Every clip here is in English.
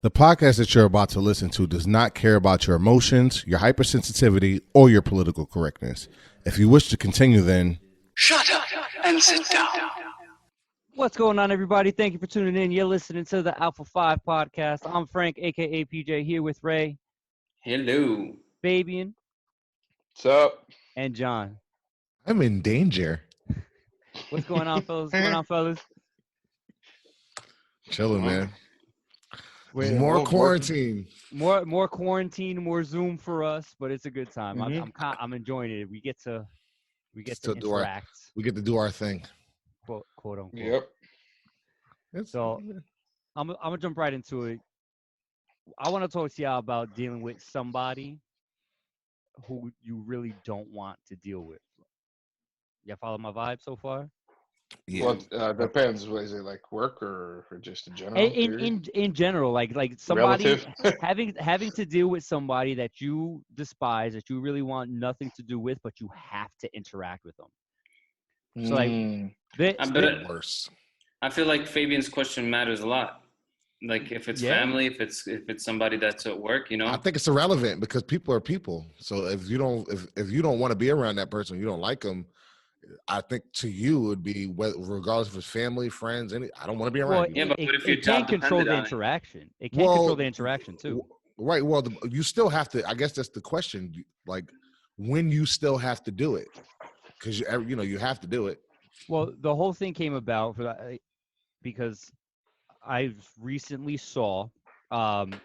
The podcast that you're about to listen to does not care about your emotions, your hypersensitivity, or your political correctness. If you wish to continue, then shut up and sit down. What's going on, everybody? Thank you for tuning in. You're listening to the Alpha 5 podcast. I'm Frank, a.k.a. PJ, here with Ray, Hello. Fabian, What's up? and John. I'm in danger. What's going on, fellas? Chilling, man. We're More quarantine. More quarantine, more Zoom for us, but it's a good time. I'm enjoying it. We get to interact. We get to do our thing. Quote unquote. Yep. So I'm gonna jump right into it. I want to talk to y'all about dealing with somebody who you really don't want to deal with. Y'all follow my vibe so far? Yeah. Well, depends. What is it, like work or just in general? In general, like somebody Relative? having to deal with somebody that you despise, that you really want nothing to do with, but you have to interact with them. So like, Worse. I feel like Fabian's question matters a lot. Like if it's family, if it's somebody that's at work, you know. I think it's irrelevant because people are people. So if you don't want to be around that person, you don't like them. I think to you it would be regardless if it's family, friends, I don't want to be around you. Yeah, but if your it job can't control the depended on it. interaction. It can't control the interaction too. Right. Well, you still have to. I guess that's the question. Like when you still have to do it, because you have to do it. Well, the whole thing came about for that because I recently saw on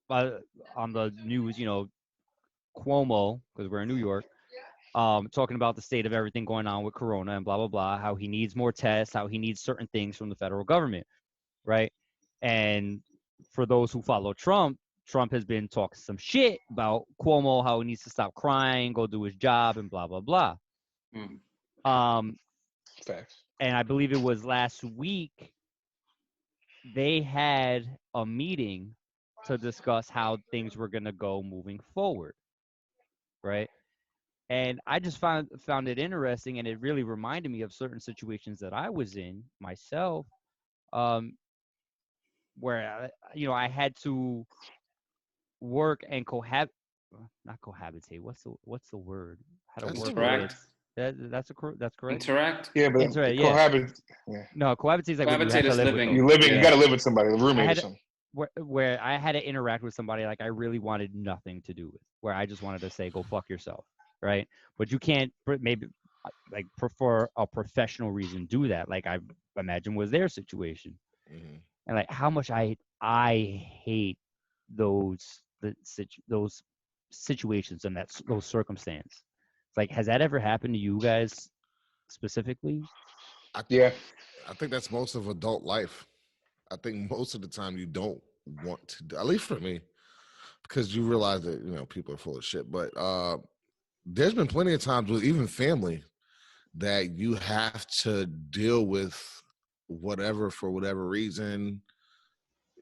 the news, Cuomo, because we're in New York, talking about the state of everything going on with Corona and blah, blah, blah, how he needs more tests, how he needs certain things from the federal government, right? And for those who follow Trump has been talking some shit about Cuomo, how he needs to stop crying, go do his job, and blah, blah, blah. Facts. And I believe it was last week, they had a meeting to discuss how things were going to go moving forward, right? And I just found it interesting, and it really reminded me of certain situations that I was in myself, where I had to work and not cohabitate. What's the word? How to work Interact. That's correct. Interact. Yeah, but Interact, cohabit. Yeah. No, cohabitate is like when you have Cohabitate to is live living. with them. You got to live with somebody, a roommate or something. Where I had to interact with somebody like I really wanted nothing to do with, where I just wanted to say, go fuck yourself, right? But you can't maybe like for a professional reason do that. Like I imagine was their situation, and like how much I hate those situations and those circumstances. Like, has that ever happened to you guys specifically? I think that's most of adult life. I think most of the time you don't want to do, at least for me, because you realize that people are full of shit. But there's been plenty of times with even family that you have to deal with whatever for whatever reason.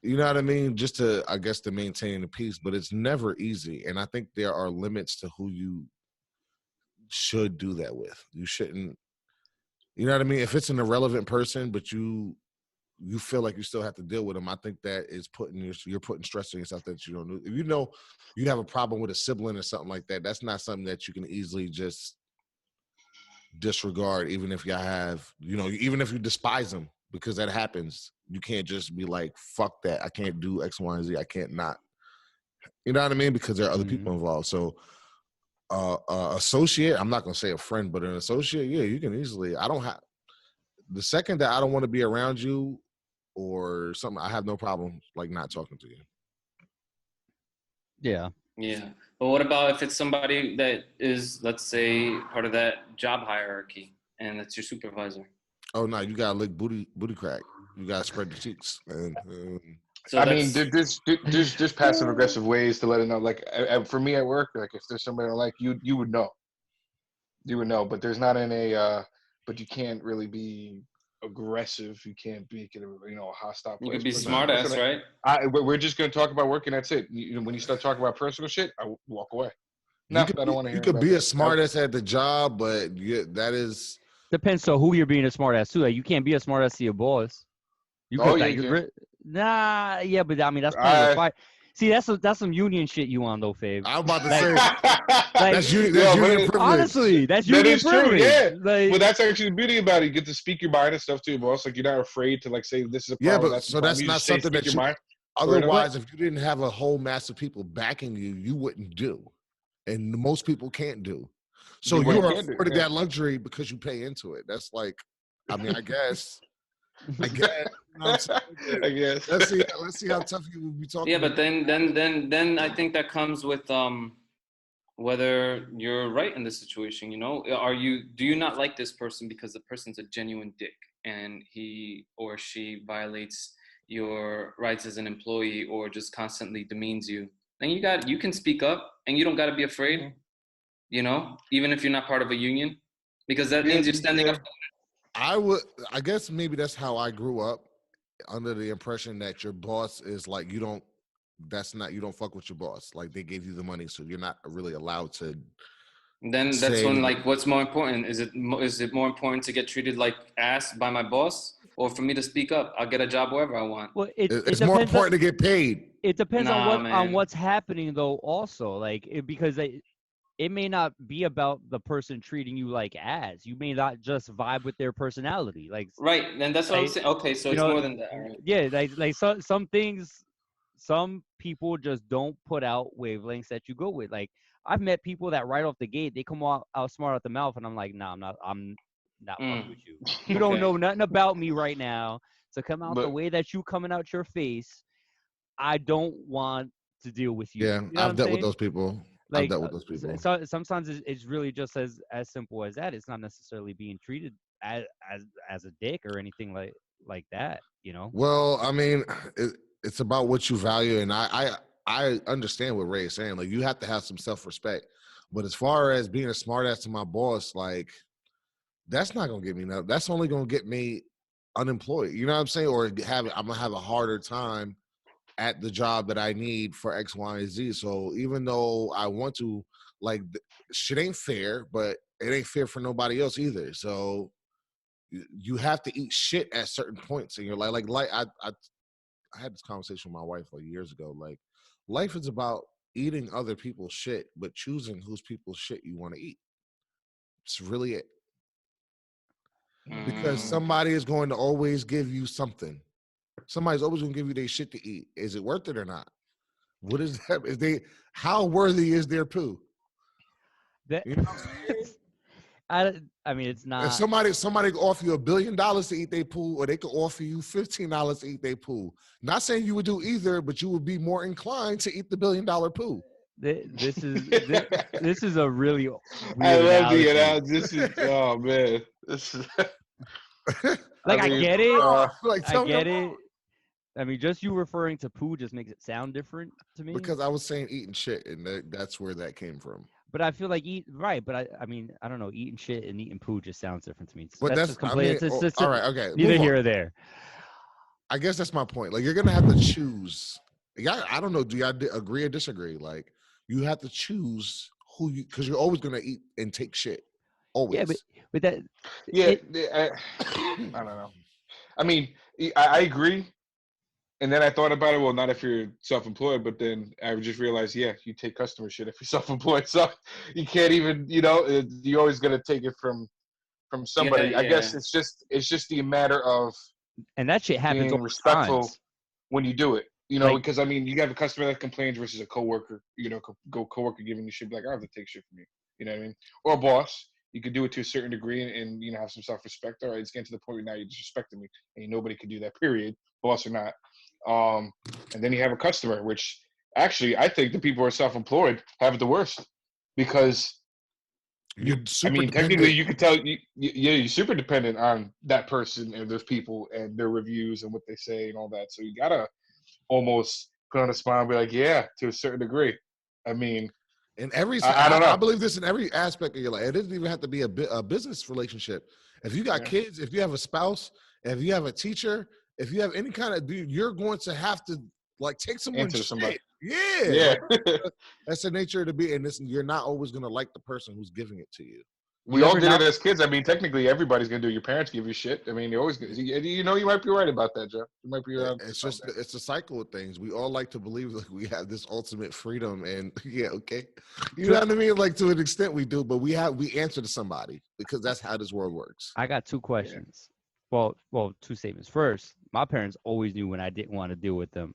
You know what I mean? Just to maintain the peace, but it's never easy. And I think there are limits to who you should do that with. You shouldn't. You know what I mean? If it's an irrelevant person, but you feel like you still have to deal with them, I think that is you're putting stress on yourself that you don't do. If you have a problem with a sibling or something like that, that's not something that you can easily just disregard, even if y'all have, even if you despise them, because that happens. You can't just be like, fuck that. I can't do X, Y, and Z. I can't not. You know what I mean? Because there are other people involved. So associate, I'm not going to say a friend, but an associate, yeah, you can easily, the second that I don't want to be around you or something, I have no problem like not talking to you. Yeah. Yeah. But what about if it's somebody that is, let's say, part of that job hierarchy and that's your supervisor? Oh, no, you got to lick booty crack. You got to spread the cheeks. And, so I mean, there's passive aggressive ways to let it know. Like for me at work, like if there's somebody I like, you would know. You would know, but there's not but you can't really be aggressive. You can't be a hostile place. You could be smart ass, right? We're just gonna talk about work and that's it. When you start talking about personal shit, I walk away. No, I don't want to hear. You could be a smart ass at the job, but that is depends on who you're being a smart ass to. Like you can't be a smart ass to your boss. Nah, yeah, but I mean that's plenty of fight. See, that's some union shit you on though, Fabe. I'm about to Like, say that's Yo, union privilege. honestly, that's that union is true. privilege. Yeah, Like, but that's actually the beauty about it. You get to speak your mind and stuff too, boss. Like you're not afraid to like say this is a Yeah, problem. but That's a so problem. that's You not just say something speak that your you. mind. Otherwise, if you didn't have a whole mass of people backing you, you wouldn't do, and most people can't do. So you are afforded that luxury because you pay into it. That's like, I mean, I guess. You know what I'm saying? I guess. Let's see how tough you would be talking. Yeah, but then I think that comes with whether you're right in this situation. You know, do you not like this person because the person's a genuine dick and he or she violates your rights as an employee or just constantly demeans you? Then you can speak up and you don't got to be afraid. You know, even if you're not part of a union, because that means you're standing up. I guess maybe that's how I grew up, under the impression that your boss is like, you don't fuck with your boss. Like they gave you the money, so you're not really allowed to. Then that's when, like, what's more important? Is it more important to get treated like ass by my boss, or for me to speak up? I'll get a job wherever I want. Well, it's more important to get paid. It depends on what's happening though. Also, like because it may not be about the person treating you like ass. You may not just vibe with their personality. Like right, and that's what I'm saying. Okay, so it's more than that. Right? Yeah, like some things, some people just don't put out wavelengths that you go with. Like I've met people that right off the gate they come out smart out the mouth, and I'm like, nah, I'm not fucking with you. You don't know nothing about me right now. So come out the way that you coming out your face. I don't want to deal with you. Yeah, you know I've dealt with those people. Like, I've dealt with those people. So sometimes it's really just as simple as that. It's not necessarily being treated as a dick or anything like that. You know. Well, I mean, it's about what you value, and I understand what Ray is saying. Like you have to have some self-respect. But as far as being a smartass to my boss, like that's not gonna get me nothing. That's only gonna get me unemployed. You know what I'm saying? Or I'm gonna have a harder time at the job that I need for X, Y, and Z. So even though I want to, like, shit ain't fair, but it ain't fair for nobody else either. So you have to eat shit at certain points in your life. Like I had this conversation with my wife like years ago. Like, life is about eating other people's shit, but choosing whose people's shit you want to eat. It's really it. Because somebody is going to always give you something. Somebody's always going to give you their shit to eat. Is it worth it or not? What is that? How worthy is their poo? You know what I'm saying? I mean, it's not. If somebody can offer you $1 billion to eat their pool, or they could offer you $15 to eat their pool. Not saying you would do either, but you would be more inclined to eat the $1 billion pool. This is a really weird I love analogy. the analogy. This is oh man. This is like I get it. I get it. I mean, just you referring to poo just makes it sound different to me. Because I was saying eating shit, and that's where that came from. But I feel like but I mean, I don't know, eating shit and eating poo just sounds different to me. But that's complete. All right, okay. Neither here or there. I guess that's my point. Like, you're gonna have to choose. Yeah, I don't know. Do y'all agree or disagree? Like, you have to choose who you, because you're always gonna eat and take shit. Always. Yeah, but that. Yeah, I don't know. I mean, I agree. And then I thought about it. Well, not if you're self-employed, but then I just realized, yeah, you take customer shit if you're self-employed. So you can't even, you're always gonna take it from somebody. Yeah. I guess it's just the matter of, and that shit happens being respectful when you do it. Because I mean, you have a customer that complains versus a coworker. Coworker giving you shit, like, I have to take shit from you. You know what I mean? Or a boss. You could do it to a certain degree and have some self-respect. All right, it's getting to the point where now you're disrespecting me, and nobody can do that. Period, boss or not. And then you have a customer, which actually I think the people who are self-employed have it the worst, because technically you could tell you're super dependent on that person and those people and their reviews and what they say and all that. So you gotta almost put on a smile and be like, yeah, to a certain degree. I mean, in every, I don't know. I believe this in every aspect of your life. It doesn't even have to be a business relationship. If you got kids, if you have a spouse, if you have a teacher, if you have any kind of, you're going to have to like take someone's shit. Yeah. Like, that's the nature of the being. And you're not always going to like the person who's giving it to you. We all did it as kids. I mean, technically, everybody's gonna do. Your parents give you shit. I mean, you're always. You know, you might be right about that, Jeff. You might be right. It's a cycle of things. We all like to believe like we have this ultimate freedom, and yeah, okay, you know what I mean. Like to an extent, we do, but we answer to somebody because that's how this world works. I got two questions. Yeah. Well, two statements. First, my parents always knew when I didn't want to deal with them.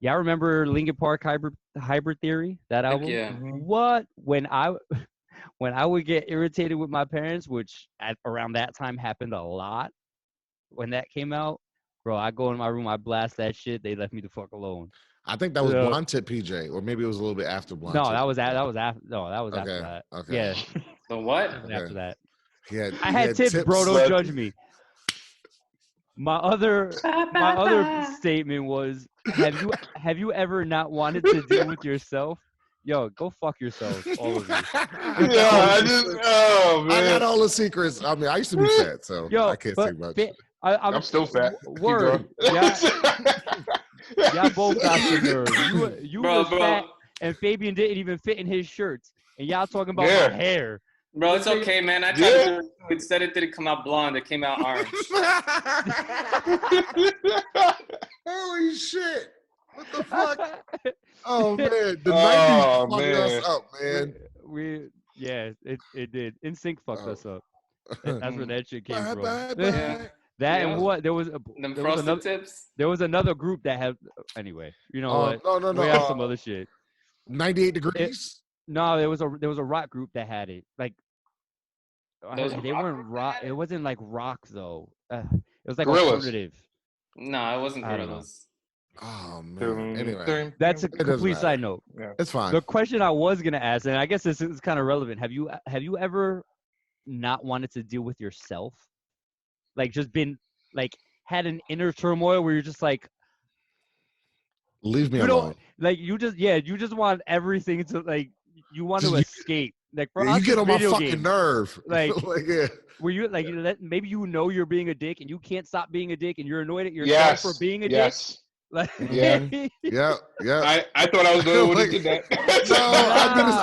Y'all remember Linkin Park Hybrid Theory? That album? Yeah. What? When I would get irritated with my parents, which around that time happened a lot when that came out, bro, I go in my room, I blast that shit. They left me the fuck alone. I think that was Blonde Tip PJ, or maybe it was a little bit after Blonde Tip. No, that was after that. Okay. Yeah. So what? After that. I had tips, bro. Don't judge me. My other statement was, have you ever not wanted to deal with yourself? Yo, go fuck yourself, all of you. Man. I got all the secrets. I mean, I used to be fat, so I can't say much. I'm still fat. Word. Y'all both got the nerve. You was fat, and Fabian didn't even fit in his shirts. And y'all talking about my hair. Bro, it's okay, man. I tried to do it. Instead, it didn't come out blonde. It came out orange. Holy shit. What the fuck? Oh, man. The 90s fucked us up, man. It did. NSYNC fucked us up. That's where that shit came from. Bye. And what? There was another group that had, anyway, you know what? No. We have some other shit. 98 Degrees? No, there was a rock group that had it. Like, they weren't rock. It wasn't like rock though. It was like alternative. No, it wasn't Gorillaz. Oh man. Anyway, that's a complete side note. Yeah. It's fine. The question I was gonna ask, and I guess this is kind of relevant. Have you ever not wanted to deal with yourself? Like, just been like had an inner turmoil where you're just like, leave me alone. Like you just want everything to like. You want to escape. Like, for us, you get on my fucking game. nerve. Like where you like maybe you know you're being a dick and you can't stop being a dick and you're annoyed at yourself for being a dick. Like, yeah. I thought I was the only one who did that.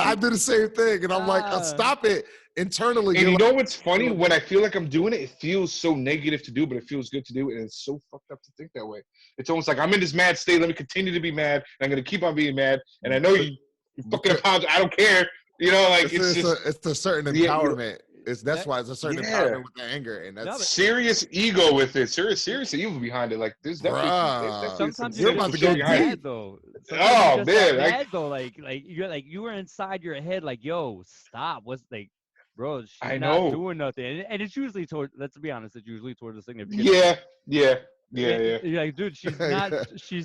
I do the same thing, and I'm like, stop it internally. And you know what's funny? When I feel like I'm doing it, it feels so negative to do, but it feels good to do it, and it's so fucked up to think that way. It's almost like I'm in this mad state. Let me continue to be mad, and I'm gonna keep on being mad. And I know you fucking apologize. I don't care. You know, like it's a certain empowerment. That's why it's a certain empowerment with the anger, and that's serious ego with it. Serious evil behind it. Like there's definitely sometimes you're about to go dead though. Oh man, bad though. Like you were inside your head, like, yo, stop. What's like, bro? She's not doing nothing, and it's usually toward. Let's be honest, it's usually toward the significant. Yeah. You're like, dude, she's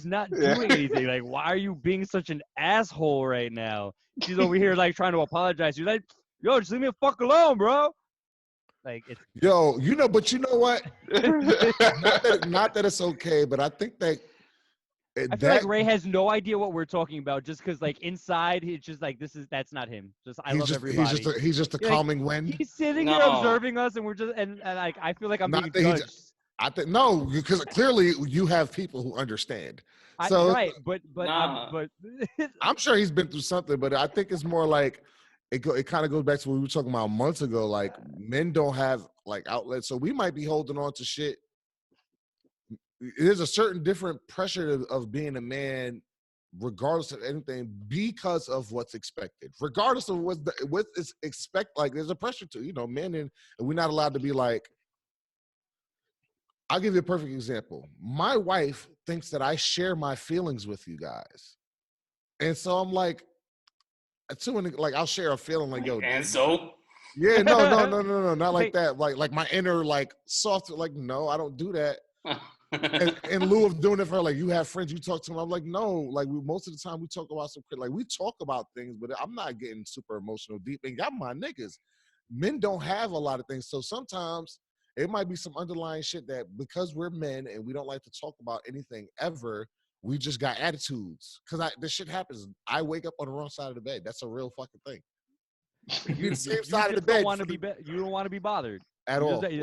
not doing anything. Like, why are you being such an asshole right now? She's over here like trying to apologize. You're like, yo, just leave me the fuck alone, bro. Like, it's but you know what? not that it's okay, but I think that I feel like Ray has no idea what we're talking about, just because like inside it's just like that's not him. I love everybody. He's just a calming wind. He's sitting here observing us, and we're just and like I feel like I'm being judged. I think no, because clearly you have people who understand. So right, but I'm sure he's been through something, but I think it's more like it kind of goes back to what we were talking about months ago. Like, men don't have like outlets, so we might be holding on to shit. There's a certain different pressure of being a man, regardless of anything, because of what's expected. Regardless of what is expect, like there's a pressure to men, and we're not allowed to be like. I'll give you a perfect example. My wife thinks that I share my feelings with you guys. And so I'm like, I'll share a feeling like, yo. And so? Yeah, no, not like that. Like my inner, like, soft, like, no, I don't do that. In lieu of doing it for her, like, you have friends, you talk to them. I'm like, no, like, most of the time we talk about we talk about things, but I'm not getting super emotional deep. And y'all my niggas. Men don't have a lot of things. So sometimes it might be some underlying shit that because we're men and we don't like to talk about anything ever, we just got attitudes. Because this shit happens. I wake up on the wrong side of the bed. That's a real fucking thing. You're the same side of the bed. You don't want to be bothered at all. Please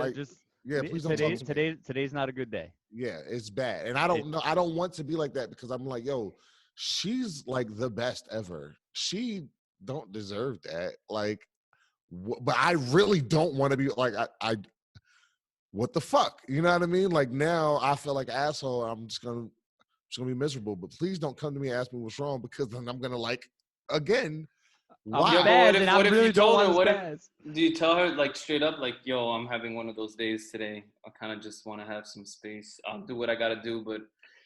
don't talk to me. Today's not a good day. Yeah, it's bad. And I don't know. I don't want to be like that because I'm like, yo, she's like the best ever. She don't deserve that. Like, but I really don't want to be like I. What the fuck? You know what I mean? Like now, I feel like an asshole. I'm just gonna be miserable. But please don't come to me and ask me what's wrong because then I'm gonna like again. I'm Why? Yeah, but spazzed and I what if really you don't told her? want What to if spaz. do you tell her like straight up, like, yo, I'm having one of those days today. I kind of just want to have some space. I'll do what I gotta do, but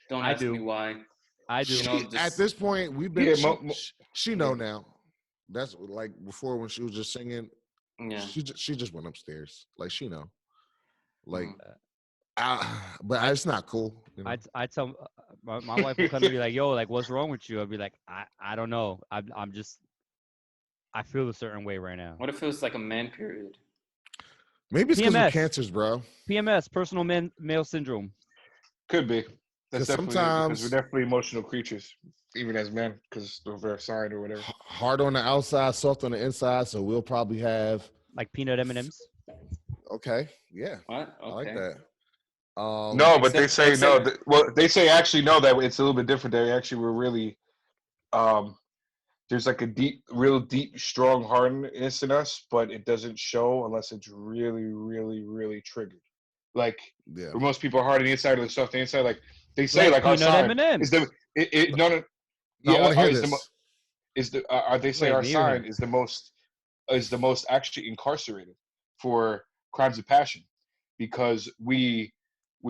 don't I ask me do. why. I You do. know, At just this point, we've been. Yeah, She yeah. know now. That's like before when she was just singing. yeah. She just went upstairs. Like she know. Like, Mm. but I it's not cool. You know. I tell my wife will come to me like, yo, like what's wrong with you? I'll be like, I don't know. I'm just I feel a certain way right now. What if it was like a man period? Maybe it's because we're PMS. cancers, bro. PMS, personal male syndrome. Could be. That's Because definitely it, because we're sometimes definitely emotional creatures, even as men, because of our sign or whatever. hard on the outside, soft on the inside. So we'll probably have. Like peanut M&Ms. Okay, yeah, What? I like Okay. that. No, but they Except, say no. except, Well, they say actually no, that it's a little bit different. They actually were really um, there's like a deep, real deep, strong hardness in us, but it doesn't show unless it's really, really, really triggered. Like Yeah, where most people are hard on the inside or the soft on the inside. Like they say, Like like our peanut sign is M&Ms. the no, no, no, I yeah, want to hear is the this. they say Wait, our me or sign him? is the most actually incarcerated for crimes of passion because we're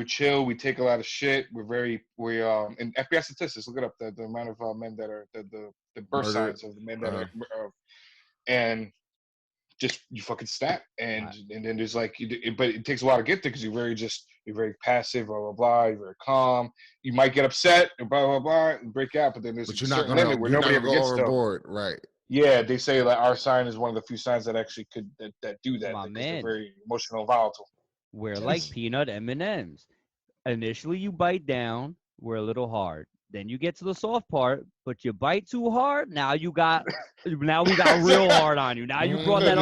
chill, we take a lot of shit, we and FBI statistics, look it up, the amount of men that are the birth Murder. signs of the men that Uh, are and just you fucking snap I, and then there's like but it takes a lot to get there because you're very passive, blah blah blah, you're very calm, you might get upset and blah blah blah and break out, but then there's a but certain limit where nobody ever go gets to. overboard, right? Yeah, they say that our sign is one of the few signs that actually could that do that my because they're man, very emotional and volatile. we're like peanut M&Ms. Initially, you bite down. We're a little hard. Then you get to the soft part, but you bite too hard. Now we got real hard on you. Now you brought that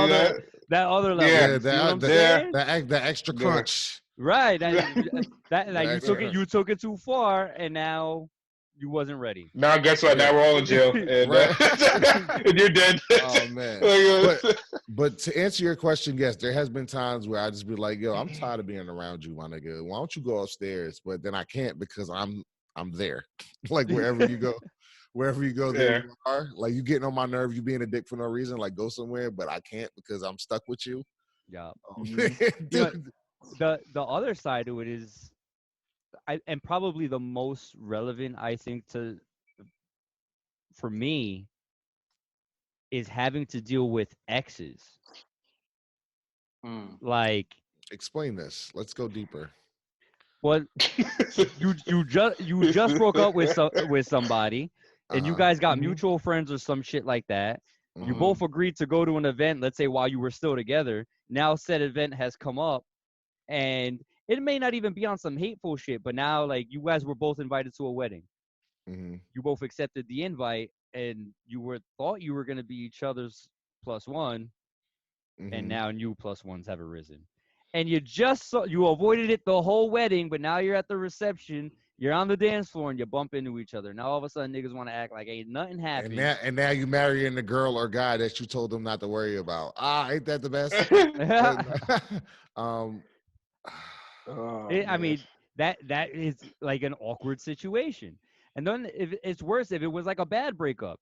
yeah, other level. yeah, Yeah, You see what I'm yeah, saying? the extra yeah. crunch. Right. That The like extra crunch. you took it too far, and now you wasn't ready. Now guess what? Yeah, Now we're all in jail, and right. and you're dead. Oh man. Like, But to answer your question, yes, there has been times where I just be like, yo, I'm tired of being around you, my nigga. Why don't you go upstairs? But then I can't because I'm there. Like wherever you go, there yeah. you are. Like you getting on my nerve, you being a dick for no reason, like go somewhere, but I can't because I'm stuck with you. Yeah. Oh Mhm. man, You know, dude. the other side to it is, and probably the most relevant, I think, to for me is having to deal with exes. mm. Like, Explain this. Let's go deeper. what you just broke up with somebody, and you Uh-huh. guys got Mhm. mutual friends or some shit like that. You Mhm. both agreed to go to an event, let's say while you were still together. Now said event has come up, and it may not even be on some hateful shit, but now like you guys were both invited to a wedding. Mhm. You both accepted the invite, and you were thought you were going to be each other's plus one, and Mhm. now new plus ones have arisen. And you avoided it the whole wedding, but now you're at the reception, you're on the dance floor, and you bump into each other. Now all of a sudden niggas want to act like ain't nothing happened. And now you marrying the girl or guy that you told them not to worry about. Ain't that the best? um, Oh I man. mean, that is like an awkward situation. And then if it's worse if it was like a bad breakup,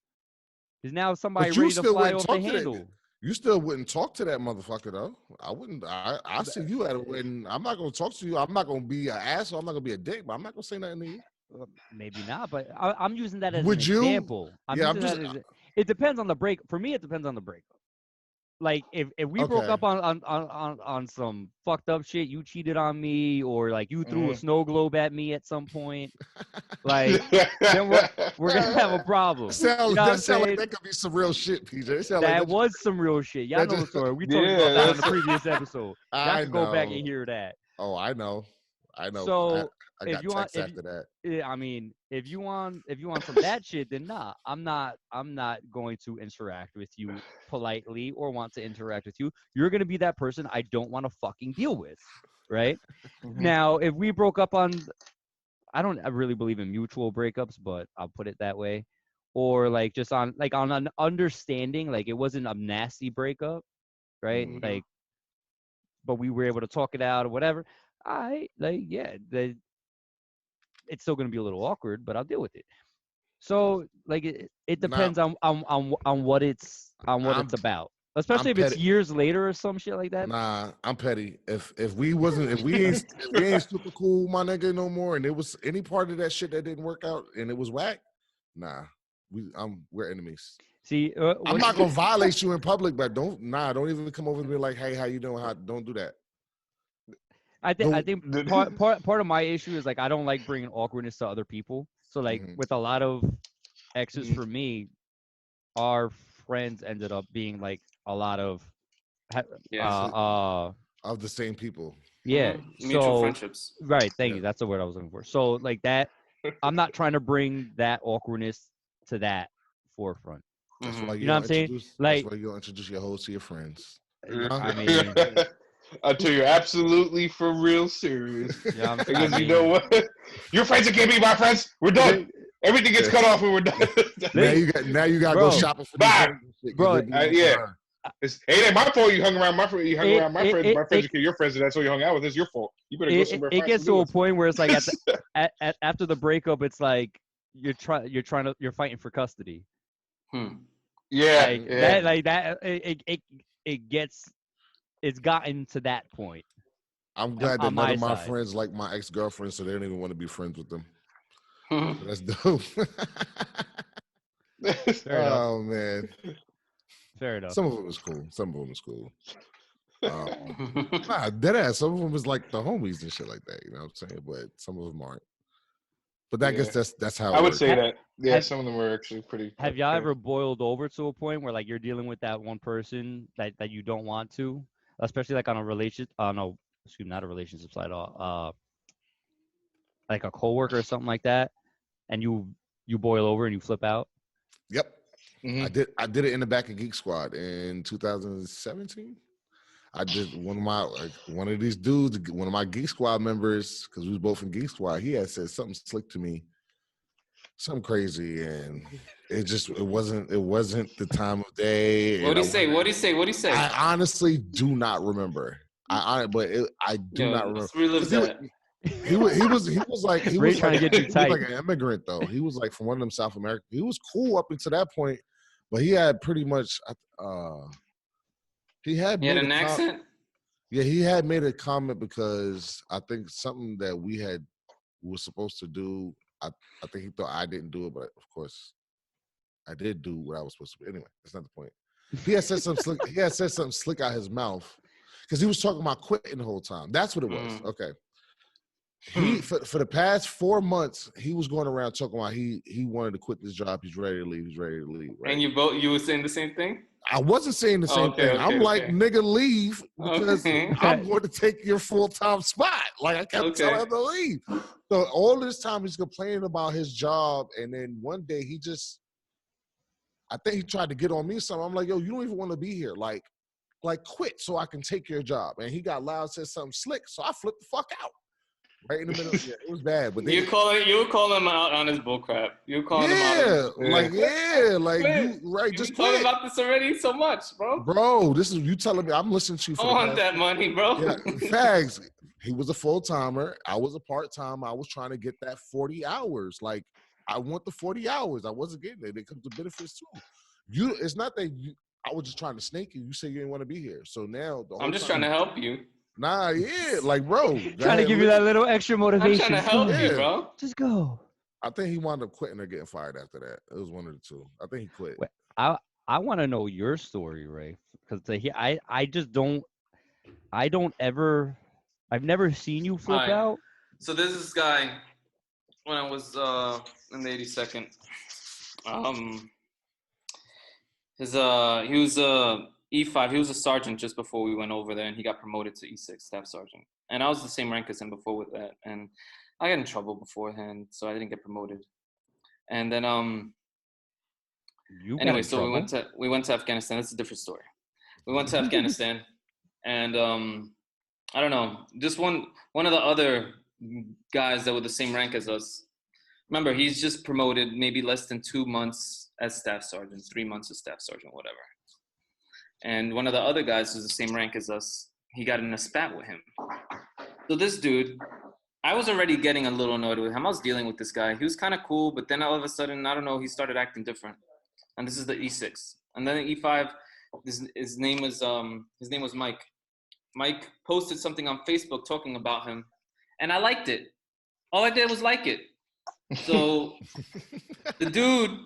because now somebody but you ready to still fly wouldn't off the talk to that. handle. You still wouldn't talk to that motherfucker though. I wouldn't. I Uh, see you at a wedding. I'm not gonna talk to you. I'm not gonna be an asshole. I'm not gonna be a dick. But I'm not gonna say nothing to you. Maybe not, but I'm using that as an Would you? example. I'm Yeah, I'm using just that as it depends on the break. For me, it depends on the breakup. Like if we broke okay. up on some fucked up shit, you cheated on me, or like you threw a Mhm. snow globe at me at some point, like then we're gonna have a problem. You know what I'm That sound like saying? that could be some real shit, PJ. It sound like That was some real shit. Y'all that know the just story. We talked about Yeah, that on the that's previous episode. Y'all I could go back know. and hear that. Oh, I know. I know. So I if got you want, texts after that. I mean, if you want some that shit, then nah, I'm not going to interact with you politely or want to interact with you. You're gonna be that person I don't want to fucking deal with, right? Mhm. Now, if we broke up on, I really believe in mutual breakups, but I'll put it that way, or like just on an understanding, like it wasn't a nasty breakup. right? Mhm. Like, but we were able to talk it out or whatever. It's still gonna be a little awkward, but I'll deal with it. So like it Nah, depends on what it's I'm about. I'm Especially if it's petty. years later or some shit like that. Nah, I'm petty. If we ain't super cool, my nigga, no more, and it was any part of that shit that didn't work out and it was whack, nah, we're enemies. See, I'm not gonna violate you in public, but don't even come over and be like, hey, how you doing? Don't do that. I Don't. think part of my issue is like I don't like bringing awkwardness to other people. So like Mhm. with a lot of exes for me, our friends ended up being like a lot of Yeah. Of the same people. yeah. Mutual So friendships. right, thank Yeah. you. That's the word I was looking for. So like that, I'm not trying to bring that awkwardness to that forefront. That's why Hmm. You you know what don't I'm saying? introduce. That's Like, why you don't introduce your hoes to your friends. Huh? I mean, Until you're absolutely for real serious. yeah, I Because you know mean, what? Your friends can't be my friends. We're done. Everything gets cut off when we're done. Now you gotta go bro, shopping for these Bye. hoes and shit because bro, they belong to Yeah. her. It ain't my fault you hung around my friend. You hung it around my it friends. it, My friends it, became your friends, and that's who you hung out with. It's your fault. You better go it, somewhere it find gets some new to a ones. point where it's like after the breakup, it's like you're fighting for custody. Yeah, Like yeah. it's gotten to that point I'm glad that on none my of my side. friends like my ex-girlfriend, so they don't even want to be friends with them. Hmm. So that's dope. Fair enough. Oh man, Fair enough. some of them is cool. Some of them is cool. Nah, dead ass. Some of them is like the homies and shit like that. You know what I'm saying? But some of them aren't. But I Yeah. guess that's how I it would works. say that. Yeah, Have some of them were actually pretty. have y'all Okay. ever boiled over to a point where like you're dealing with that one person that you don't want to, especially like on a relation no, excuse me, not a relationship side, like a coworker or something like that, and you boil over and you flip out? Yep. Mm-hmm. I did it in the back of Geek Squad in 2017. I did one of these dudes, one of my Geek Squad members, because we was both in Geek Squad. He had said something slick to me, something crazy, and it wasn't the time of day. What'd And he say? What'd he say? What'd he say? I honestly do not remember. I do Yo, not remember let's relive because that. he Ray was trying like to get you he was tight. like an immigrant though. He was like from one of them South American. He was cool up until that point, but he had pretty much he had He had made a an comment. accent? Yeah, he had made a comment because I think something that we was supposed to do. I think he thought I didn't do it, but of course I did do what I was supposed to do. Anyway, that's not the point. He had said something slick. He had said something slick out his mouth because he was talking about quitting the whole time. That's what it was. Okay. He for the past 4 months he was going around talking about he wanted to quit this job. He's ready to leave. He's ready to leave. Right. And you were saying the same thing? I wasn't saying the same thing. I'm like, nigga, leave because I'm going to take your full-time spot. Like I kept telling him to leave. So all this time he's complaining about his job, and then one day I think he tried to get on me something. I'm like, yo, you don't even want to be here. Like quit so I can take your job. And he got loud, said something slick, so I flipped the fuck out. Right in the middle. Yeah, it was bad. But you call him out on his bullcrap. You calling him out on his bullcrap. Like quit. you right, just talking quit. about this already so much, bro. Bro, this is you telling me I'm listening to you for I want that money, bro. Yeah, facts. He was a full-timer. I was a part-time. I was trying to get that 40 hours. Like, I want the 40 hours. I wasn't getting it. It comes to benefits too. It's not that I was just trying to snake you. You say you didn't want to be here. So now I'm just trying to help you. Nah, yeah, like bro. Trying to give you that little extra motivation. I'm trying to help you, bro. Just go. I think he wound up quitting or getting fired after that. It was one of the two. I think he quit. Wait, I want to know your story, Ray, because I just don't I've never seen you flip out. So there's this guy when I was in the 82nd. He was E5. He was a sergeant just before we went over there, and he got promoted to E6, staff sergeant. And I was the same rank as him before with that, and I got in trouble beforehand, so I didn't get promoted. And then anyway, so we went to Afghanistan. That's a different story. We went to Afghanistan, and I don't know, just one of the other guys that were the same rank as us. Remember, he's just promoted maybe less than 2 months as staff sergeant, 3 months as staff sergeant, whatever. and one of the other guys who's the same rank as us, he got in a spat with him. So this dude, I was already getting a little annoyed with him. I was dealing with this guy. He was kind of cool, but then all of a sudden, I don't know, he started acting different. And this is the E6. And then the E5, his name was Mike. Mike posted something on Facebook talking about him, and I liked it. All I did was like it. So the dude.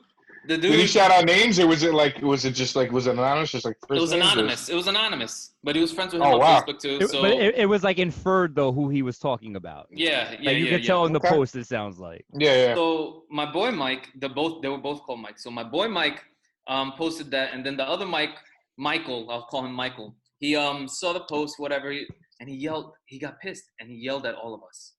Did he shout out names, or was it anonymous, just like first It was names, anonymous. or? It was anonymous, but he was friends with him on wow. Facebook too. But it was like inferred though who he was talking about. Yeah. Like you could tell in the post. It sounds like. Yeah. So my boy Mike, they were both called Mike. So my boy Mike posted that, and then the other Mike, Michael, I'll call him Michael. He saw the post, whatever, and he yelled. He got pissed and he yelled at all of us.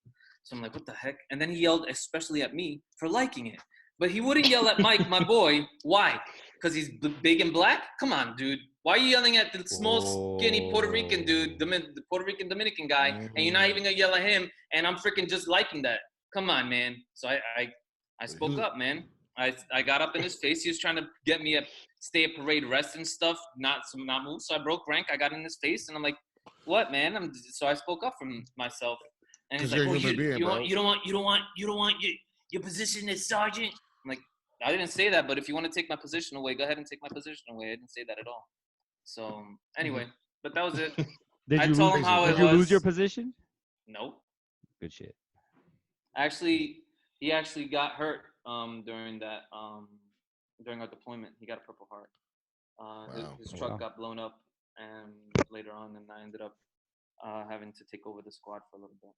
So I'm like, what the heck? And then he yelled especially at me for liking it. But he wouldn't yell at Mike, my boy. Why? Because he's big and black? Come on, dude. Why are you yelling at the small, skinny Puerto Rican dude, the Puerto Rican Dominican guy, and you're not even gonna yell at him? And I'm freaking just liking that. Come on, man. So I spoke up, man. I got up in his face. He was trying to get me a stay at parade rest and stuff, not move. So I broke rank. I got in his face, and I'm like, what, man? So I spoke up for myself. And he's like, oh, you don't want your position as sergeant. I'm like, I didn't say that, but if you want to take my position away, go ahead and take my position away. I didn't say that at all. So anyway, but that was it. Did you lose your position? Nope. Good shit. He actually got hurt during our deployment. He got a Purple Heart. His truck got blown up, and later on, and I ended up having to take over the squad for a little bit.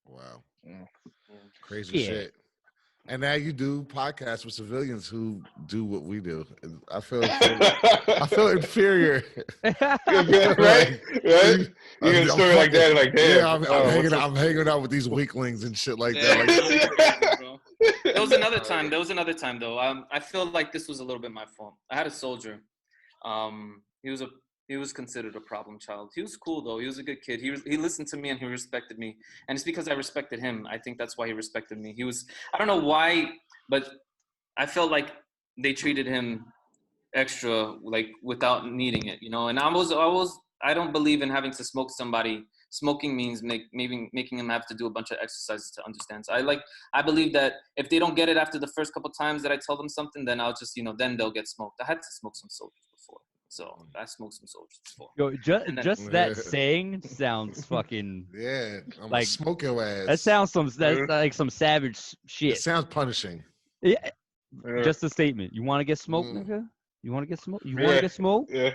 Wow. Yeah. Crazy shit. And now you do podcasts with civilians who do what we do. I feel inferior. Right? You get a story like that, like, damn. Yeah, I'm hanging out with these weaklings and shit like that. There was another time though. I feel like this was a little bit my fault. I had a soldier. He was considered a problem child. He was cool though. He was a good kid. He listened to me and he respected me. And it's because I respected him. I think that's why he respected me. I don't know why, but I felt like they treated him extra, like without needing it, you know. And I don't believe in having to smoke somebody. Smoking means making them have to do a bunch of exercises to understand. So I believe that if they don't get it after the first couple times that I tell them something, then I'll just, then they'll get smoked. I had to smoke some soldiers before. So I smoked some soldiers before. Yo, just that saying sounds fucking I'm like smoke your ass. That sounds like some savage shit. It sounds punishing. Yeah. Just a statement. You want to get smoked, nigga? You want to get smoked? You want to get smoked? Yeah.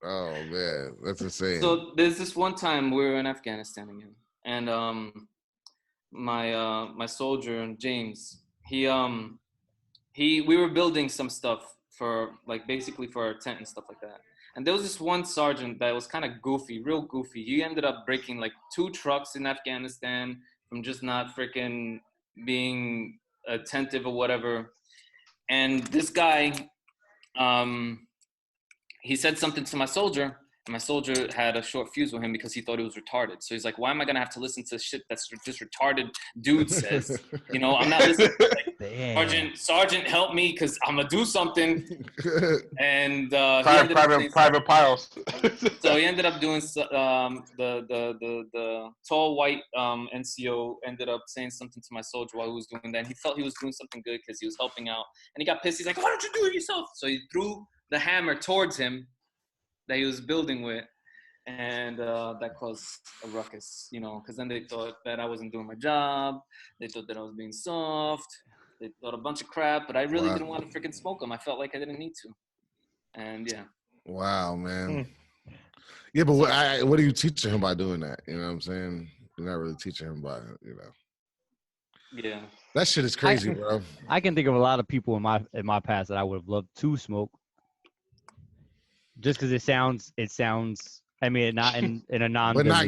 Oh man, that's insane. So there's this one time we were in Afghanistan again, and my soldier James, we were building some stuff for basically for our tent and stuff like that. And there was this one sergeant that was kind of goofy, real goofy. He ended up breaking 2 trucks in Afghanistan from just not freaking being attentive or whatever. And this guy, he said something to my soldier, and my soldier had a short fuse with him because he thought he was retarded. So he's like, why am I going to have to listen to shit that's just retarded dude says? I'm not listening to Sergeant, help me because I'm going to do something. And Private Piles. So he ended up doing the tall white NCO ended up saying something to my soldier while he was doing that. And he felt he was doing something good because he was helping out. And he got pissed. He's like, why don't you do it yourself? So he threw the hammer towards him that he was building with, and that caused a ruckus, because then they thought that I wasn't doing my job. They thought that I was being soft. They thought a bunch of crap, but I really didn't want to freaking smoke them. I felt like I didn't need to, and yeah. Wow, man. Yeah, but what are you teaching him by doing that? You know what I'm saying? You're not really teaching him by, Yeah. That shit is crazy, bro. I can think of a lot of people in my past that I would have loved to smoke. Just because it sounds. I mean, not in a non. But not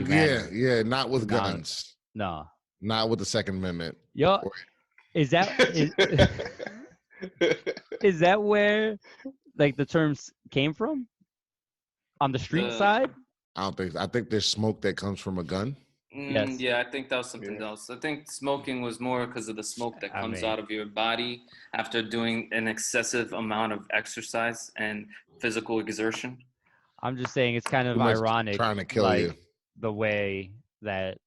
not with guns. No. Not with the Second Amendment. Yo, is that where the terms came from? On the street side? I don't think. I think there's smoke that comes from a gun. Yes. Yeah, I think that was something else. I think smoking was more because of the smoke that comes out of your body after doing an excessive amount of exercise and physical exertion. I'm just saying it's kind of Too much ironic, trying to kill like you. the way that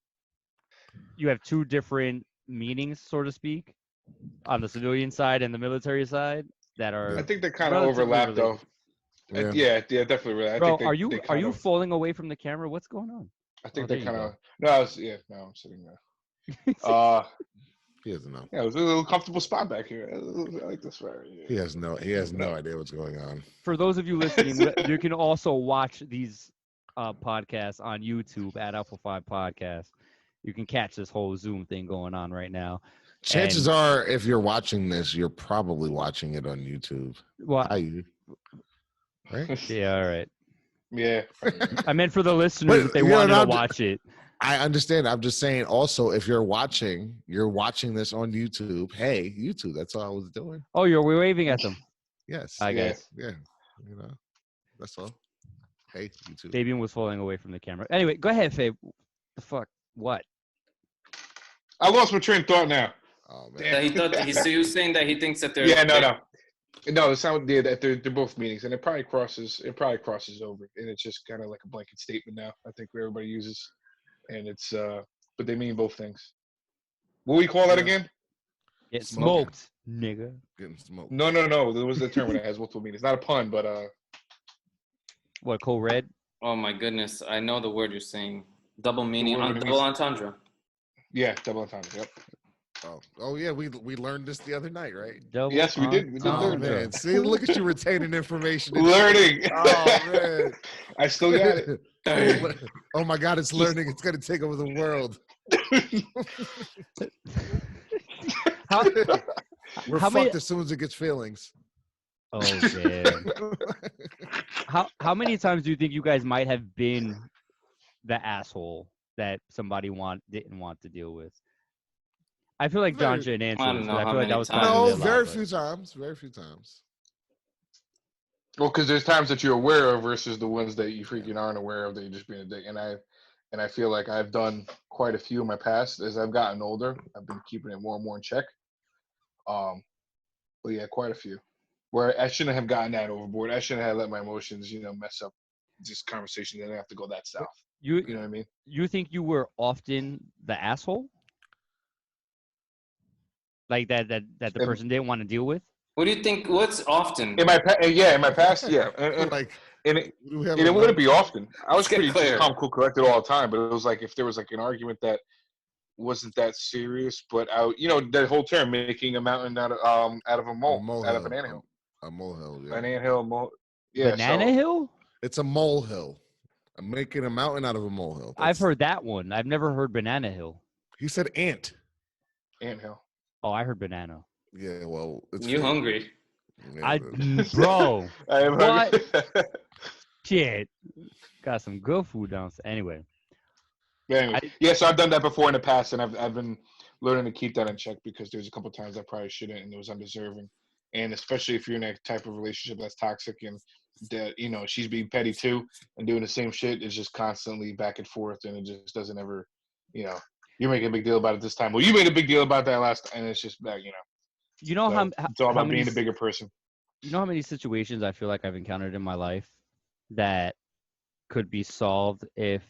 you have two different meanings, so to speak, on the civilian side and the military side that are I think they kind of relatively overlap, related. though. Yeah. Yeah, definitely. Really. I Bro, think they are kind you of. falling away from the camera? What's going on? I think There they you kind go. of. No, I'm sitting there. He doesn't know. Yeah, it was a little comfortable spot back here. I like this spot. Yeah. He has no idea what's going on. For those of you listening, you can also watch these podcasts on YouTube at Alpha 5 Podcast. You can catch this whole Zoom thing going on right now. Chances are, if you're watching this, you're probably watching it on YouTube. Well, right? Yeah, all right. Yeah. I meant for the listeners if they wanted to watch it. I understand. I'm just saying also, if you're watching this on YouTube, hey, YouTube, that's all I was doing. Oh, you're waving at them. Yes. Hi, guys. Yeah. You know, that's all. Hey, YouTube. Fabian was falling away from the camera. Anyway, go ahead, Fabe. The fuck? What? I lost my train of thought now. Oh, man. Yeah, he was saying that he thinks that they're. Yeah, no, it's not that they're both meanings, and it probably crosses over, and it's just kind of like a blanket statement now. I think where everybody uses, and it's but they mean both things. What do we call that again? Get smoked, nigga. Getting smoked. No. There was the term that has multiple meanings. Not a pun, but What, cold red? Oh my goodness, I know the word you're saying. Double meaning, double entendre. Yeah, double entendre. Yep. Oh yeah, we learned this the other night, right? Yes, we did. We did learn man. that. See, look at you retaining information. Learning. Oh man, I still got it. Oh my God, it's learning. It's gonna take over the world. We're fucked as soon as it gets feelings. Oh man. How many times do you think you guys might have been the asshole that somebody didn't want to deal with? I feel like John should answer this. I feel like that was very few times. Very few times. Well, because there's times that you're aware of versus the ones that you freaking aren't aware of that you're just being a dick. And I feel like I've done quite a few in my past as I've gotten older. I've been keeping it more and more in check. But yeah, quite a few. Where I shouldn't have gotten that overboard. I shouldn't have let my emotions, mess up this conversation. Then I have to go that south. You know what I mean? You think you were often the asshole? Like that the person didn't want to deal with? What do you think? What's often? In my past, yeah. And it wouldn't be often. I was pretty calm, cool, collected all the time. But it was like if there was like an argument that wasn't that serious, but that whole term, making a mountain out of a molehill, out of an anthill. A molehill, yeah. An anthill, yeah. Banana hill? It's a molehill. I'm making a mountain out of a molehill. I've heard that one. I've never heard banana hill. He said ant. Anthill. Oh, I heard banana. Yeah, well, it's you hungry? Yeah, bro. I am hungry. Shit. Got some good food downstairs. Anyway. So I've done that before in the past, and I've been learning to keep that in check because there's a couple times I probably shouldn't, and it was undeserving. And especially if you're in that type of relationship that's toxic and that she's being petty too and doing the same shit, it's just constantly back and forth, and it just doesn't ever, you're making a big deal about it this time. Well, you made a big deal about that last time, and it's just back, You know so it's all about being a bigger person. You know how many situations I feel like I've encountered in my life that could be solved if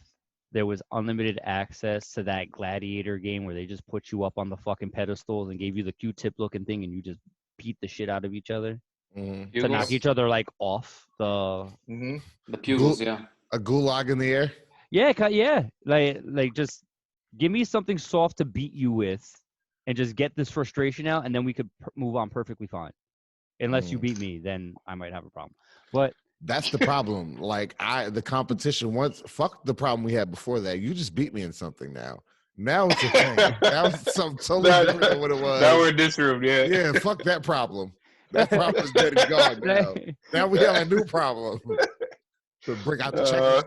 there was unlimited access to that gladiator game where they just put you up on the fucking pedestals and gave you the Q-tip looking thing and you just beat the shit out of each other to knock each other like off the pugils, yeah. A gulag in the air. Yeah, like just give me something soft to beat you with, and just get this frustration out, and then we could move on perfectly fine. Unless you beat me, then I might have a problem. But that's the problem. Like the competition fuck the problem we had before that. You just beat me in something now. Now it's a thing. Now it's something totally different than what it was. Now we're in this room, yeah. Yeah, fuck that problem. That problem is dead and gone now. Now we have a new problem. To bring out the checkers,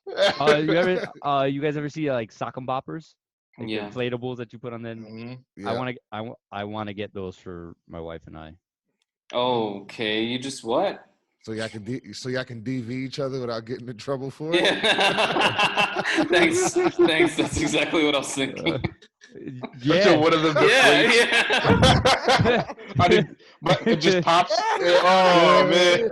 nigga. You guys ever see like sock and boppers? Like yeah. The inflatables that you put on them. Mm-hmm. Yeah. I want to get those for my wife and I. Okay, you just what? So y'all can DV each other without getting in trouble for it. Yeah. Thanks. That's exactly what I was thinking. Yeah. One of them deflates. It just pops. Oh man!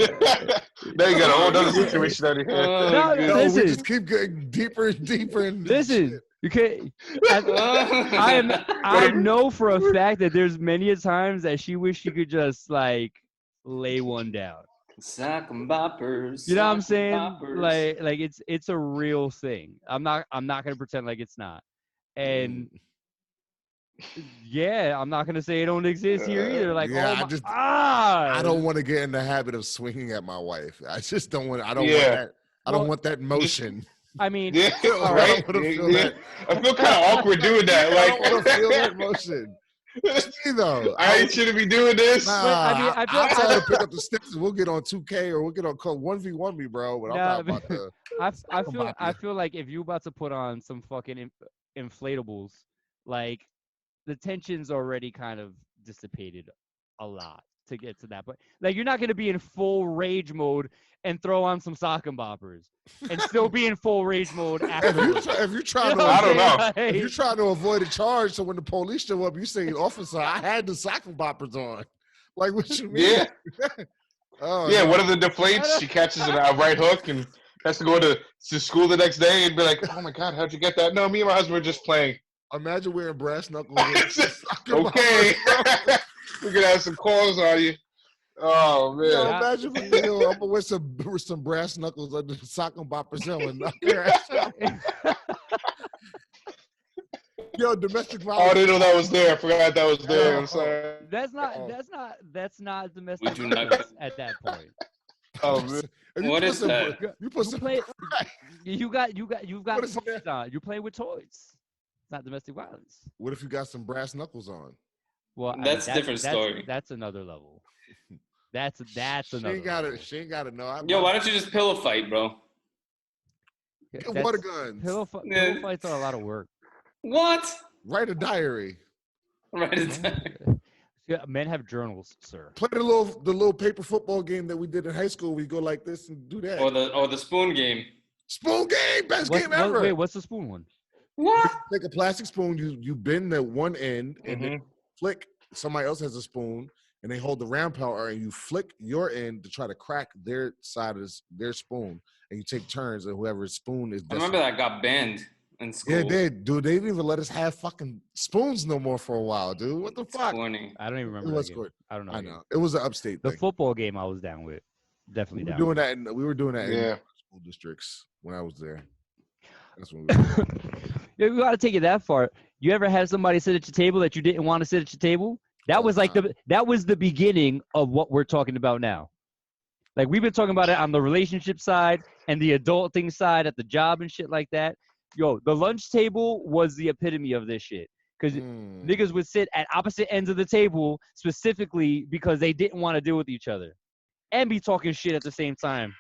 Now you got a whole other situation out of here. No, We just keep getting deeper and deeper. Listen, you can't. I know for a fact that there's many a times that she wished she could just like lay one down. Sock and boppers. You know what I'm saying? Like it's a real thing. I'm not gonna pretend like it's not. And yeah, I'm not gonna say it don't exist here either. Like, I don't want to get in the habit of swinging at my wife. I just don't want. I don't want that. I don't want that motion. I mean, right? I feel kind of awkward doing that. Like, I don't want to feel that motion. Me though, I shouldn't be doing this. I tell her to pick up the sticks and we'll get on 2K or we'll get on 1v1 me, bro. But I'm not about to. I feel like if you about to put on some fucking inflatables, like the tension's already kind of dissipated a lot to get to that point. Like you're not gonna be in full rage mode and throw on some sock and boppers and still be in full rage mode afterwards. If you're trying to, I don't know. Like, if you're trying to avoid a charge, so when the police show up, you say, "Officer, I had the sock and boppers on." Like, what you mean? Yeah. Oh, yeah. no. One of the deflates, she catches a right hook and has to go to school the next day and be like, "Oh my God, how'd you get that?" No, me and my husband were just playing. Imagine wearing brass knuckles. Okay. We're gonna have some calls on you. Oh man! Yo, imagine if I'm gonna wear some brass knuckles under the sock and boppers and knock your ass out. Yo, domestic violence. Oh, I didn't know that was there. I forgot that was there. I'm sorry. That's not domestic violence at that point. Oh man! What is that? You've got toys on. You're playing with toys. It's not domestic violence. What if you got some brass knuckles on? Well, that's a different story. That's another level. That's another. She ain't gotta know. Yo, why don't you just pillow fight, bro? Water guns. Pillow fights are a lot of work. What? Write a diary. Write a diary. Yeah, men have journals, sir. Play the little paper football game that we did in high school. We go like this and do that. Or the spoon game. Spoon game, best game ever. Wait, what's the spoon one? What? Take a plastic spoon. You bend the one end and then flick. Somebody else has a spoon. And they hold the round power, and you flick your end to try to crack their side of their spoon, and you take turns, and whoever's spoon is. I remember that got banned in school. Yeah, it did, dude. They didn't even let us have fucking spoons no more for a while, dude. What the fuck? Funny. I don't even remember. It was good. I don't know. I know it was an upstate. The thing. football game I was down with, definitely down. We were doing that in school districts when I was there. That's when we were Yeah, we got to take it that far. You ever had somebody sit at your table that you didn't want to sit at your table? That was like that was the beginning of what we're talking about now. Like we've been talking about it on the relationship side and the adulting side at the job and shit like that. Yo, the lunch table was the epitome of this shit. Because niggas would sit at opposite ends of the table specifically because they didn't want to deal with each other and be talking shit at the same time.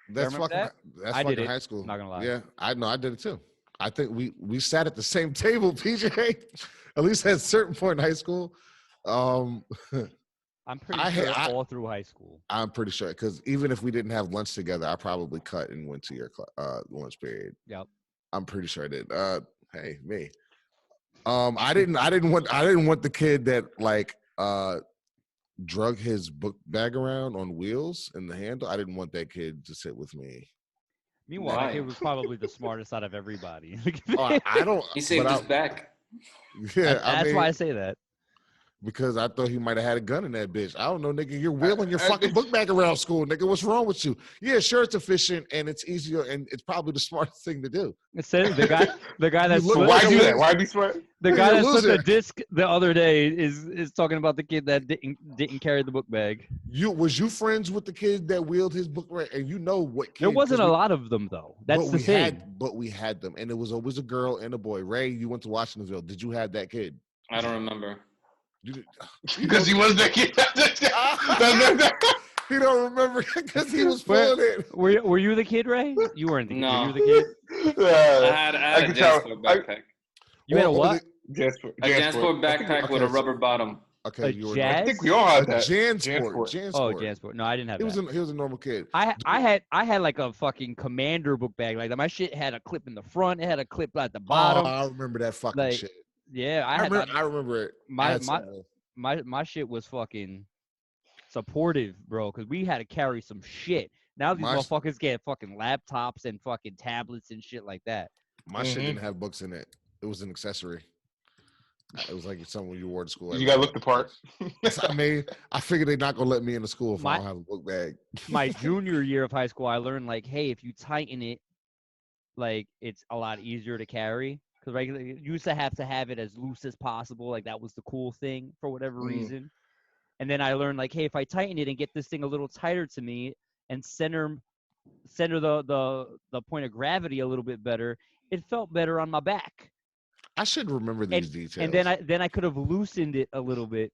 That's fucking high school. I'm not gonna lie. Yeah, I know. I did it too. I think we sat at the same table, PJ. At least at a certain point in high school. I'm pretty sure all through high school. I'm pretty sure because even if we didn't have lunch together, I probably cut and went to your lunch period. Yep. I'm pretty sure I did. Hey, me. I didn't want the kid that like drug his book bag around on wheels in the handle. I didn't want that kid to sit with me. Meanwhile, that kid was probably the smartest out of everybody. I don't. He saved his back. Yeah, that's why I say that. Because I thought he might have had a gun in that bitch. I don't know, nigga. You're wheeling your fucking book bag around school, nigga. What's wrong with you? Yeah, sure, it's efficient and it's easier and it's probably the smartest thing to do. The guy that's why do that? Why be smart? The guy that slipped a disc the other day is talking about the kid that didn't carry the book bag. Was you friends with the kid that wheeled his book bag? And you know what kid? There wasn't a lot of them though. That's the thing. But we had them, and it was always a girl and a boy. Ray, you went to Washingtonville. Did you have that kid? I don't remember. Because he was that kid. He don't remember because he was pulling it. Were you the kid, Ray? You weren't the kid. No. Were you the kid? I had a JanSport backpack. You had a what? A JanSport backpack with a rubber bottom. Okay, A you were I normal. think Jazz? we all A had that. Jansport. Oh, Jansport. Jansport. No, I didn't have He was that. he was a normal kid. I had like a fucking commander book bag. Like my shit had a clip in the front. It had a clip at the Oh, bottom. I remember that fucking Like, shit. yeah, I remember it. I my had my something. my shit was fucking supportive, bro, because we had to carry some shit. Now these My motherfuckers get fucking laptops and fucking tablets and shit like that. my shit didn't have books in it. It was an accessory. It was like something you wore to school. You gotta look the part. I figured they're not gonna let me in the school if I My don't have a book bag. my junior year of high school, I learned like, hey, if you tighten it, like it's a lot easier to carry. Because regularly you used to have it as loose as possible. Like that was the cool thing for whatever reason. And then I learned like, hey, if I tighten it and get this thing a little tighter to me and center the point of gravity a little bit better, it felt better on my back. I should remember these details. And then I could have loosened it a little bit,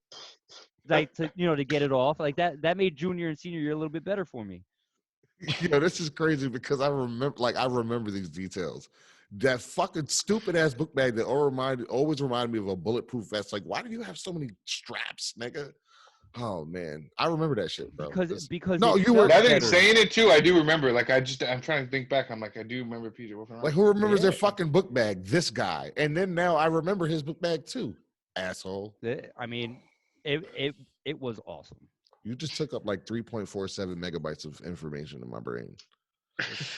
like to get it off. Like that made junior and senior year a little bit better for me. This is crazy because I remember these details. That fucking stupid ass book bag that always reminded me of a bulletproof vest. Like, why do you have so many straps, nigga? Oh man, I remember that shit, bro. Because no, you were. Now that he's saying it too, I do remember. Like I'm trying to think back. I'm like, I do remember PJ Wolfing around. Like, who remembers their fucking book bag? This guy. And then now I remember his book bag too. Asshole. I mean, it was awesome. You just took up like 3.47 megabytes of information in my brain.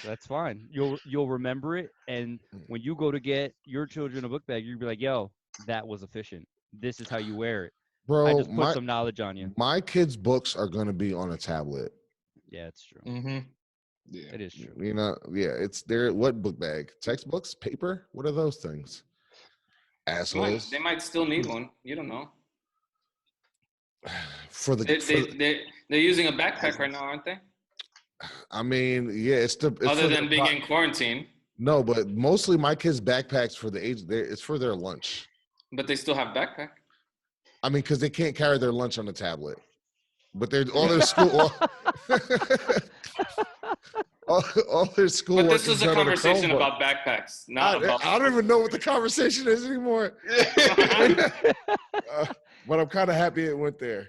That's fine. You'll remember it, and when you go to get your children a book bag, you'll be like, "Yo, that was efficient. This is how you wear it." Bro, I just put some knowledge on you. My kids' books are gonna be on a tablet. Yeah, it's true. Yeah, it is true. You know, yeah, it's there. What book bag? Textbooks? Paper? What are those things? Assholes. They might still need one. You don't know. They're using a backpack right now, aren't they? I mean, yeah, it's other than being in quarantine. No, but mostly my kids' backpacks for the age. It's for their lunch. But they still have backpack. I mean, because they can't carry their lunch on the tablet. But they're all their school. all their school. But this is a conversation about backpacks, not about. I don't even know what the conversation is anymore. But I'm kind of happy it went there.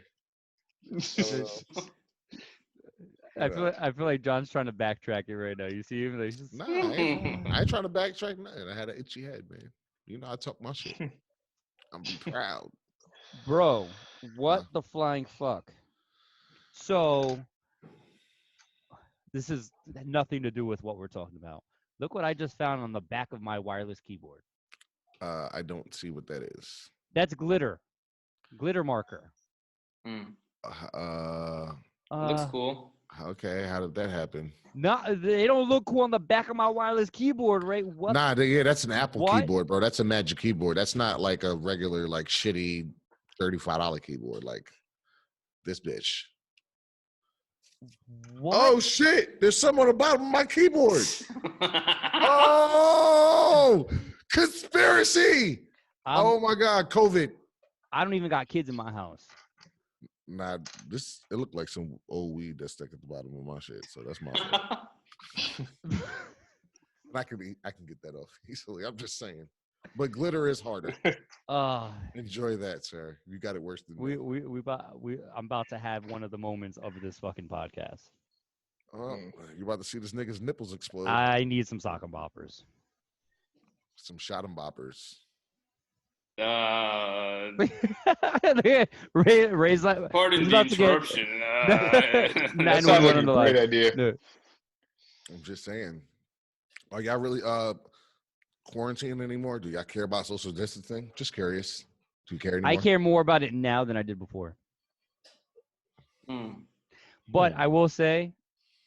I feel like John's trying to backtrack it right now. You see him? Like, nah, I ain't trying to backtrack nothing. I had an itchy head, man. You know, I talk my shit. I'm proud. Bro, what the flying fuck? So, this is nothing to do with what we're talking about. Look what I just found on the back of my wireless keyboard. I don't see what that is. That's glitter. Glitter marker. Looks cool. Okay, how did that happen? No, they don't look cool on the back of my wireless keyboard, right? What? Nah, yeah, that's an Apple keyboard, bro. That's a Magic keyboard. That's not like a regular, like shitty $35 keyboard, like this bitch. What? Oh shit! There's some on the bottom of my keyboard. Oh, conspiracy! Oh my god, COVID. I don't even got kids in my house. Nah, it looked like some old weed that's stuck at the bottom of my shit, so that's my fault. I can get that off easily. I'm just saying. But glitter is harder. Enjoy that, sir. You got it worse than me. I'm about to have one of the moments of this fucking podcast. Oh, you about to see this nigga's nipples explode. I need some sock and boppers. Some shot and boppers. Ray's like, pardon the interruption. That sounds like a great idea. No. I'm just saying. Are y'all really quarantining anymore? Do y'all care about social distancing? Just curious. Do you care anymore? I care more about it now than I did before. But I will say,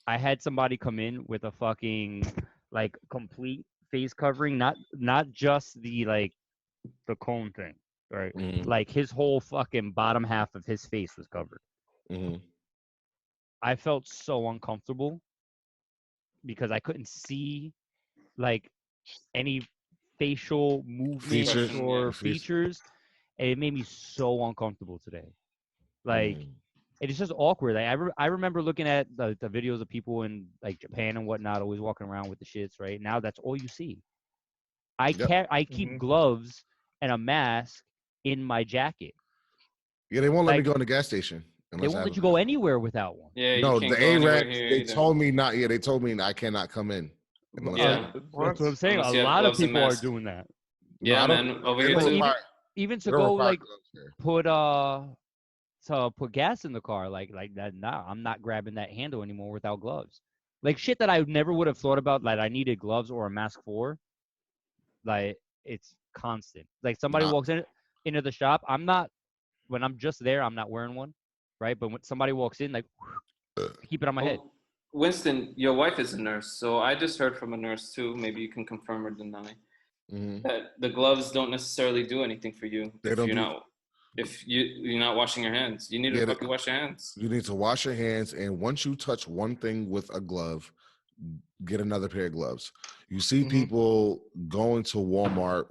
I had somebody come in with a fucking like complete face covering, not just the cone thing, right? Mm-hmm. Like his whole fucking bottom half of his face was covered. Mm-hmm. I felt so uncomfortable because I couldn't see like any facial movements or features. And it made me so uncomfortable today. Like it's just awkward. Like, I remember looking at the videos of people in like Japan and whatnot, always walking around with the shits. Right now, that's all you see. I keep gloves and a mask in my jacket. Yeah, they won't let me Like, go in the gas station they unless I won't have let a you go mask. anywhere without one. Yeah, you No, can't the go anywhere Arabs, here they either. told me not. Yeah, they told me I cannot come in unless I. Yeah. That's what I'm saying. A Unless you have lot of gloves and people are mask. doing that. No, Yeah, I don't. man. Over They here don't Like too. require. even They to don't go require like gloves here. put gas in the car like that. Nah, I'm not grabbing that handle anymore without gloves. Like shit that I never would have thought about that I needed gloves or a mask for. Like it's constant. Like somebody Nah. walks into the shop, I'm not when I'm just there, I'm not wearing one, right? But when somebody walks in, like I keep it on my head. Oh, Winston, your wife is a nurse, so I just heard from a nurse too. Maybe you can confirm or deny Mhm. that the gloves don't necessarily do anything for you They don't do. if you're not washing your hands. You need to Yeah, fucking wash your hands. you need to wash your hands, and once you touch one thing with a glove, get another pair of gloves. You see people going to Walmart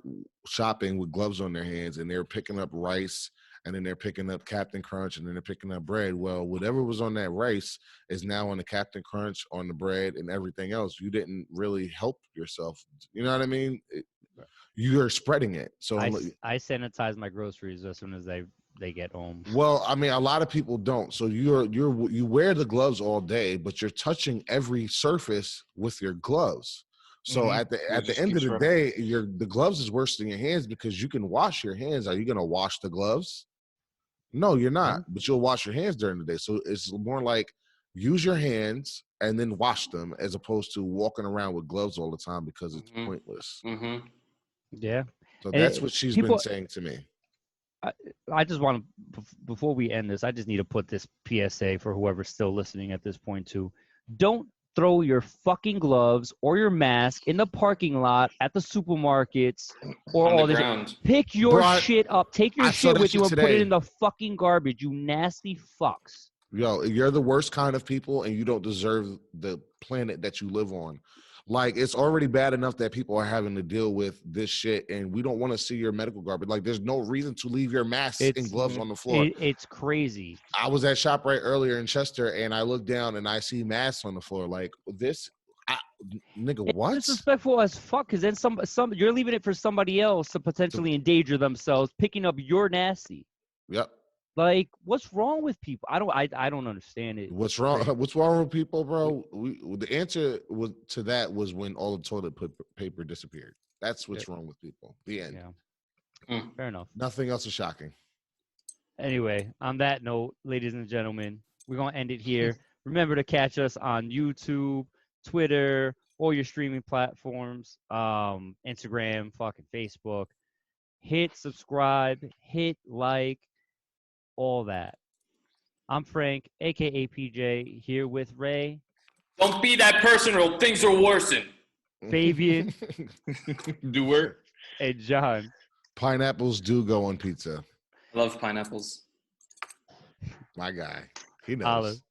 shopping with gloves on their hands, and they're picking up rice, and then they're picking up Captain Crunch, and then they're picking up bread. Well, whatever was on that rice is now on the Captain Crunch, on the bread, and everything else. You didn't really help yourself. You know what I mean? You're spreading it. So I sanitize my groceries as soon as they get home. well, I mean, a lot of people don't. So you wear the gloves all day, but you're touching every surface with your gloves. So at the end of the day, the gloves is worse than your hands because you can wash your hands. Are you going to wash the gloves? No, you're not. Yeah. But you'll wash your hands during the day. So it's more like use your hands and then wash them as opposed to walking around with gloves all the time because it's pointless. Mm-hmm. Yeah. So And that's what she's been saying to me. I just want to, before we end this, I just need to put this PSA for whoever's still listening at this point too. Don't throw your fucking gloves or your mask in the parking lot at the supermarkets or On the all this. ground. Pick your shit up. Take your I saw shit that with you shit and put it today. in the fucking garbage, you nasty fucks. Yo, you're the worst kind of people and you don't deserve the planet that you live on. Like, it's already bad enough that people are having to deal with this shit and we don't want to see your medical garbage. Like, there's no reason to leave your masks and gloves on the floor. It's crazy. I was at ShopRite earlier in Chester and I look down and I see masks on the floor. Like, nigga, what? It's disrespectful as fuck because then some you're leaving it for somebody else to potentially endanger themselves, picking up your nasty. Yep. Like, what's wrong with people? I don't understand it. What's wrong? What's wrong with people, bro? The answer to that was when all the toilet paper disappeared. That's what's wrong with people. The end. Yeah. Fair enough. Nothing else is shocking. Anyway, on that note, ladies and gentlemen, we're gonna end it here. Remember to catch us on YouTube, Twitter, all your streaming platforms, Instagram, fucking Facebook. Hit subscribe, hit like, all that. I'm Frank, aka PJ, here with Ray. Don't be that person or things will worsen. Fabian. Do work. And John. Pineapples do go on pizza. I love pineapples. My guy. He knows.